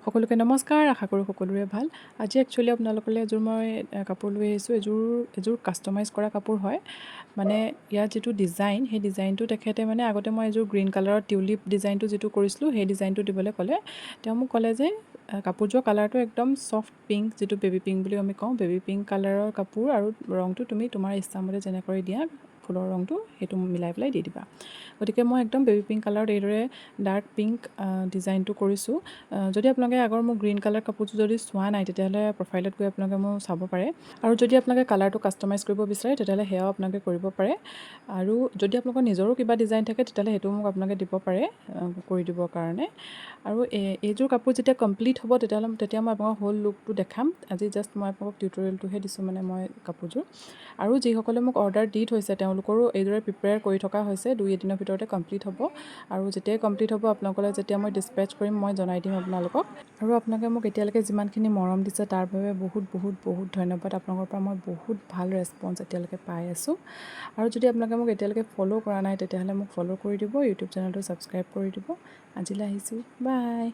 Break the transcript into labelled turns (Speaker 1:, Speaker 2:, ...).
Speaker 1: সকলোকে নমস্কাৰ, আশা কৰোঁ সকলোৰে ভাল। আজি একচুৱেলি আপোনালোকলৈ এযোৰ মই কাপোৰ লৈ আহিছোঁ। এযোৰ কাষ্টমাইজ কৰা কাপোৰ হয়। মানে ইয়াৰ যিটো ডিজাইন, সেই ডিজাইনটো তেখেতে মানে আগতে মই এযোৰ গ্ৰীণ কালাৰৰ টিউলিপ ডিজাইনটো যিটো কৰিছিলোঁ, সেই ডিজাইনটো দিবলৈ ক'লে। তেওঁ মোক ক'লে যে কাপোৰযোৰৰ কালাৰটো একদম ছফ্ট পিংক, যিটো বেবী পিংক বুলি আমি কওঁ, বেবী পিংক কালাৰৰ কাপোৰ, আৰু ৰংটো তুমি তোমাৰ ইচ্ছামতে যেনেকৈ দিয়া ফুলৰ ৰংটো সেইটো মিলাই পেলাই দি দিবা। গতিকে মই একদম বেবী পিংক কালাৰত এইদৰে ডাৰ্ক পিংক ডিজাইনটো কৰিছোঁ। যদি আপোনালোকে আগৰ মোৰ গ্ৰীণ কালাৰ কাপোৰযোৰ যদি চোৱা নাই, তেতিয়াহ'লে প্ৰফাইলত গৈ আপোনালোকে মোক চাব পাৰে। আৰু যদি আপোনালোকে কালাৰটো কাষ্টমাইজ কৰিব বিচাৰে, তেতিয়াহ'লে সেয়াও আপোনালোকে কৰিব পাৰে। আৰু যদি আপোনালোকৰ নিজৰো কিবা ডিজাইন থাকে, তেতিয়াহ'লে সেইটোও মোক আপোনালোকে দিব পাৰে কৰি দিবৰ কাৰণে। আৰু এইযোৰ কাপোৰ যেতিয়া কমপ্লিট হ'ব, তেতিয়া মই আপোনালোকক হোল লুকটো দেখাম। আজি জাষ্ট মই আপোনালোকক টিউটৰিয়েলটোহে দিছোঁ, মানে মই কাপোৰযোৰ। আৰু যিসকলে মোক অৰ্ডাৰ দি থৈছে, তেওঁলোকৰো এইদৰে প্ৰিপেয়াৰ কৰি থকা হৈছে। 2-3 দিনৰ ভিতৰতে কমপ্লিট হ'ব। আৰু যেতিয়াই কমপ্লিট হ'ব, আপোনালোকলৈ যেতিয়া মই ডিছপেচ কৰিম, মই জনাই দিম আপোনালোকক। আৰু আপোনালোকে মোক এতিয়ালৈকে যিমানখিনি মৰম দিছে, তাৰ বাবে বহুত বহুত বহুত ধন্যবাদ। আপোনালোকৰ পৰা মই বহুত ভাল ৰেচপঞ্চ এতিয়ালৈকে পাই আছোঁ। আৰু যদি আপোনালোকে মোক এতিয়ালৈকে ফ'ল' কৰা নাই, তেতিয়াহ'লে মোক ফ'ল' কৰি দিব, ইউটিউব চেনেলটো ছাবস্ক্ৰাইব কৰি দিব। আজিলৈ আহিছোঁ, বাই।